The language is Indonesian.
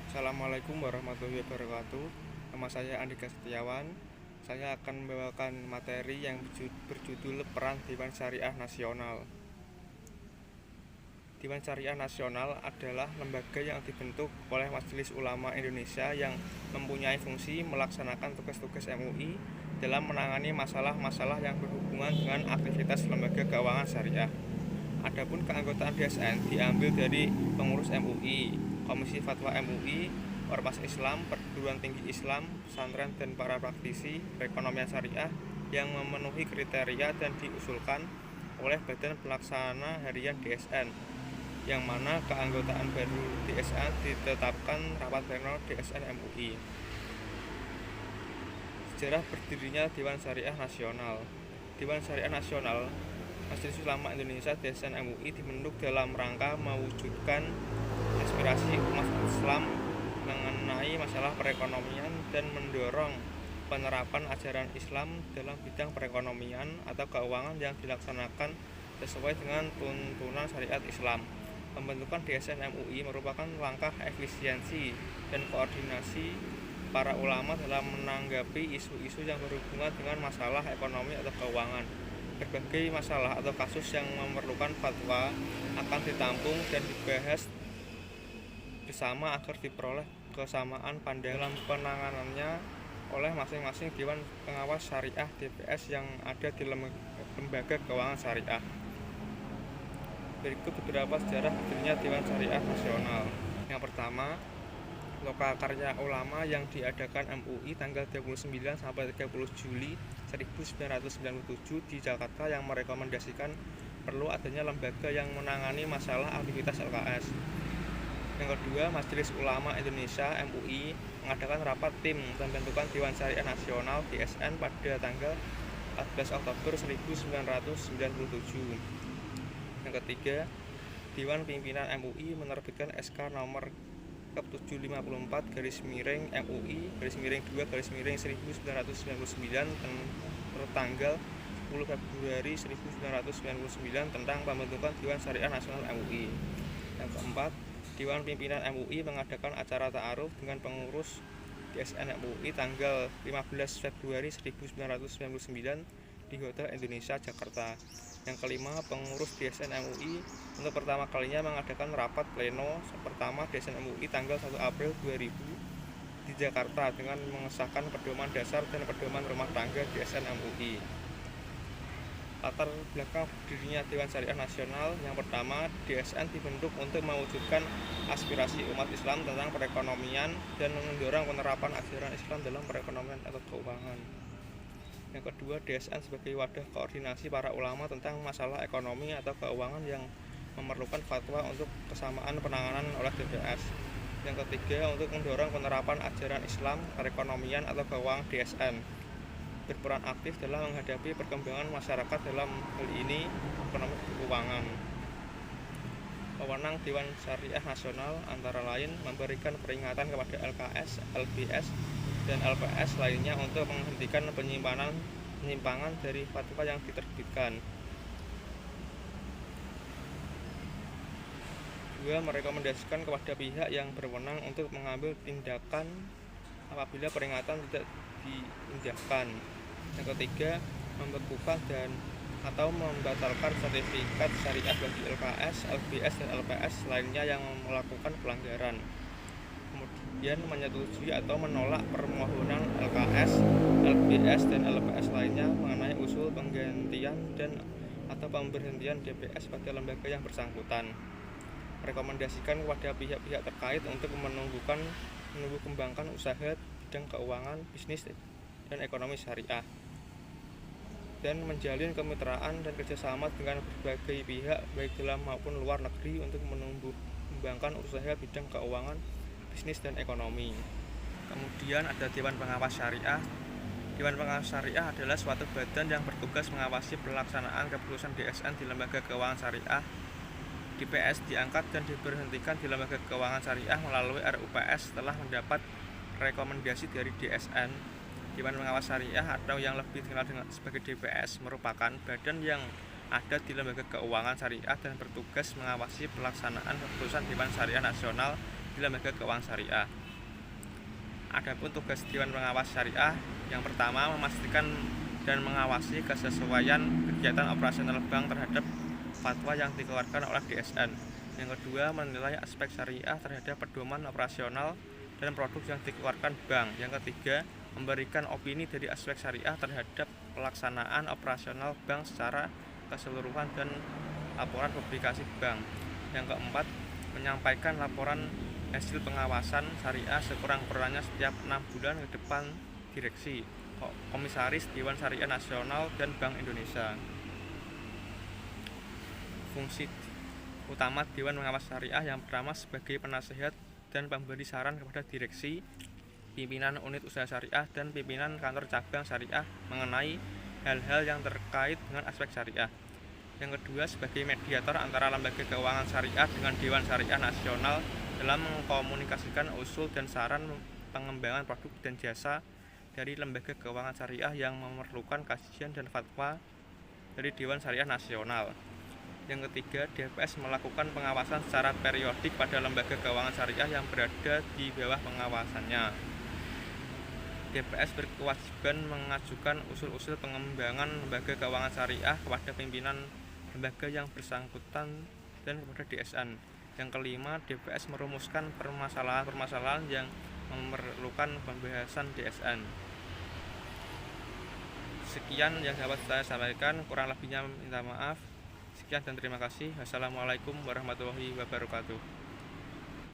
Assalamualaikum warahmatullahi wabarakatuh. Nama saya Andika Setiawan. Saya akan membawakan materi yang berjudul Peran Dewan Syariah Nasional. Dewan Syariah Nasional adalah lembaga yang dibentuk oleh Majelis Ulama Indonesia yang mempunyai fungsi melaksanakan tugas-tugas MUI dalam menangani masalah-masalah yang berhubungan dengan aktivitas lembaga keuangan syariah. Adapun keanggotaan DSN diambil dari pengurus MUI, Komisi Fatwa MUI, Ormas Islam, perguruan tinggi Islam, pesantren dan para praktisi perekonomian syariah yang memenuhi kriteria dan diusulkan oleh Badan Pelaksana Harian DSN, yang mana keanggotaan baru DSN ditetapkan rapat pleno DSN MUI. Sejarah berdirinya Dewan Syariah Nasional. Dewan Syariah Nasional Majelis Ulama Indonesia DSN MUI dibentuk dalam rangka mewujudkan aspirasi umat Islam mengenai masalah perekonomian dan mendorong penerapan ajaran Islam dalam bidang perekonomian atau keuangan yang dilaksanakan sesuai dengan tuntunan syariat Islam. Pembentukan DSN MUI merupakan langkah efisiensi dan koordinasi para ulama dalam menanggapi isu-isu yang berhubungan dengan masalah ekonomi atau keuangan. Berbagai masalah atau kasus yang memerlukan fatwa akan ditampung dan dibahas bersama agar diperoleh kesamaan pandangan penanganannya oleh masing-masing Dewan Pengawas Syariah DPS yang ada di lembaga keuangan syariah. Berikut beberapa sejarah berdirinya Dewan Syariah Nasional. Yang pertama, Lokakarya Ulama yang diadakan MUI tanggal 29 sampai 30 Juli 1997 di Jakarta yang merekomendasikan perlu adanya lembaga yang menangani masalah aktivitas LKS. Yang kedua, Majelis Ulama Indonesia MUI mengadakan rapat tim pembentukan Dewan Syariah Nasional DSN pada tanggal 14 Oktober 1997. Yang ketiga, Dewan Pimpinan MUI menerbitkan SK nomor 754 MUI 2 1999 tertanggal 10 Februari 1999 tentang pembentukan Dewan Syariah Nasional MUI. Yang keempat, Dewan Pimpinan MUI mengadakan acara ta'aruf dengan pengurus DSN MUI tanggal 15 Februari 1999 di Hotel Indonesia Jakarta. Yang kelima, pengurus DSN MUI untuk pertama kalinya mengadakan rapat pleno pertama DSN MUI tanggal 1 April 2000 di Jakarta dengan mengesahkan pedoman dasar dan pedoman rumah tangga DSN MUI. Latar belakang berdirinya Dewan Syariah Nasional. Yang pertama, DSN dibentuk untuk mewujudkan aspirasi umat Islam tentang perekonomian dan mendorong penerapan ajaran Islam dalam perekonomian atau keuangan. Yang kedua, DSN sebagai wadah koordinasi para ulama tentang masalah ekonomi atau keuangan yang memerlukan fatwa untuk kesamaan penanganan oleh DPS. Yang ketiga, untuk mendorong penerapan ajaran Islam, perekonomian atau keuangan DSN berperan aktif dalam menghadapi perkembangan masyarakat dalam hal ini ekonomi keuangan. Wewenang Dewan Syariah Nasional antara lain memberikan peringatan kepada LKS, LBS, dan LPS lainnya untuk menghentikan penyimpangan dari fatwa yang diterbitkan. Dua, merekomendasikan kepada pihak yang berwenang untuk mengambil tindakan apabila peringatan tidak diindahkan. Yang ketiga, membekukan dan atau membatalkan sertifikat syariah bagi LKS, LBS, dan LPS lainnya yang melakukan pelanggaran. Kemudian menyetujui atau menolak permohonan LKS, LBS, dan LPS lainnya mengenai usul penggantian dan atau pemberhentian DPS pada lembaga yang bersangkutan. Rekomendasikan kepada pihak-pihak terkait untuk menumbuh kembangkan usaha bidang keuangan, bisnis, dan ekonomi syariah, dan menjalin kemitraan dan kerjasama dengan berbagai pihak baik dalam maupun luar negeri untuk menumbuh kembangkan usaha bidang keuangan, bisnis, dan ekonomi. Kemudian ada Dewan Pengawas Syariah. Dewan Pengawas Syariah adalah suatu badan yang bertugas mengawasi pelaksanaan keputusan DSN di lembaga keuangan syariah. DPS diangkat dan diberhentikan di lembaga keuangan syariah melalui RUPS setelah mendapat rekomendasi dari DSN. Dewan Pengawas Syariah atau yang lebih dikenal sebagai DPS merupakan badan yang ada di lembaga keuangan syariah dan bertugas mengawasi pelaksanaan keputusan Dewan Syariah Nasional bagi lembaga keuangan syariah. Adapun tugas Dewan Pengawas Syariah, yang pertama memastikan dan mengawasi kesesuaian kegiatan operasional bank terhadap fatwa yang dikeluarkan oleh DSN. Yang kedua, menilai aspek syariah terhadap pedoman operasional dan produk yang dikeluarkan bank. Yang ketiga, memberikan opini dari aspek syariah terhadap pelaksanaan operasional bank secara keseluruhan dan laporan publikasi bank. Yang keempat, menyampaikan laporan hasil pengawasan syariah sekurang-kurangnya setiap 6 bulan ke depan direksi, komisaris Dewan Syariah Nasional dan Bank Indonesia. Fungsi utama Dewan Pengawas Syariah yang pertama sebagai penasehat dan pemberi saran kepada direksi, pimpinan unit usaha syariah, dan pimpinan kantor cabang syariah mengenai hal-hal yang terkait dengan aspek syariah. Yang kedua, sebagai mediator antara lembaga keuangan syariah dengan Dewan Syariah Nasional dalam mengkomunikasikan usul dan saran pengembangan produk dan jasa dari lembaga keuangan syariah yang memerlukan kajian dan fatwa dari Dewan Syariah Nasional. Yang ketiga, DPS melakukan pengawasan secara periodik pada lembaga keuangan syariah yang berada di bawah pengawasannya. DPS berkewajiban mengajukan usul-usul pengembangan lembaga keuangan syariah kepada pimpinan lembaga yang bersangkutan dan kepada DSN. Yang kelima, DPS merumuskan permasalahan-permasalahan yang memerlukan pembahasan DSN. Sekian yang dapat saya sampaikan, kurang lebihnya minta maaf. Sekian dan terima kasih. Wassalamualaikum warahmatullahi wabarakatuh.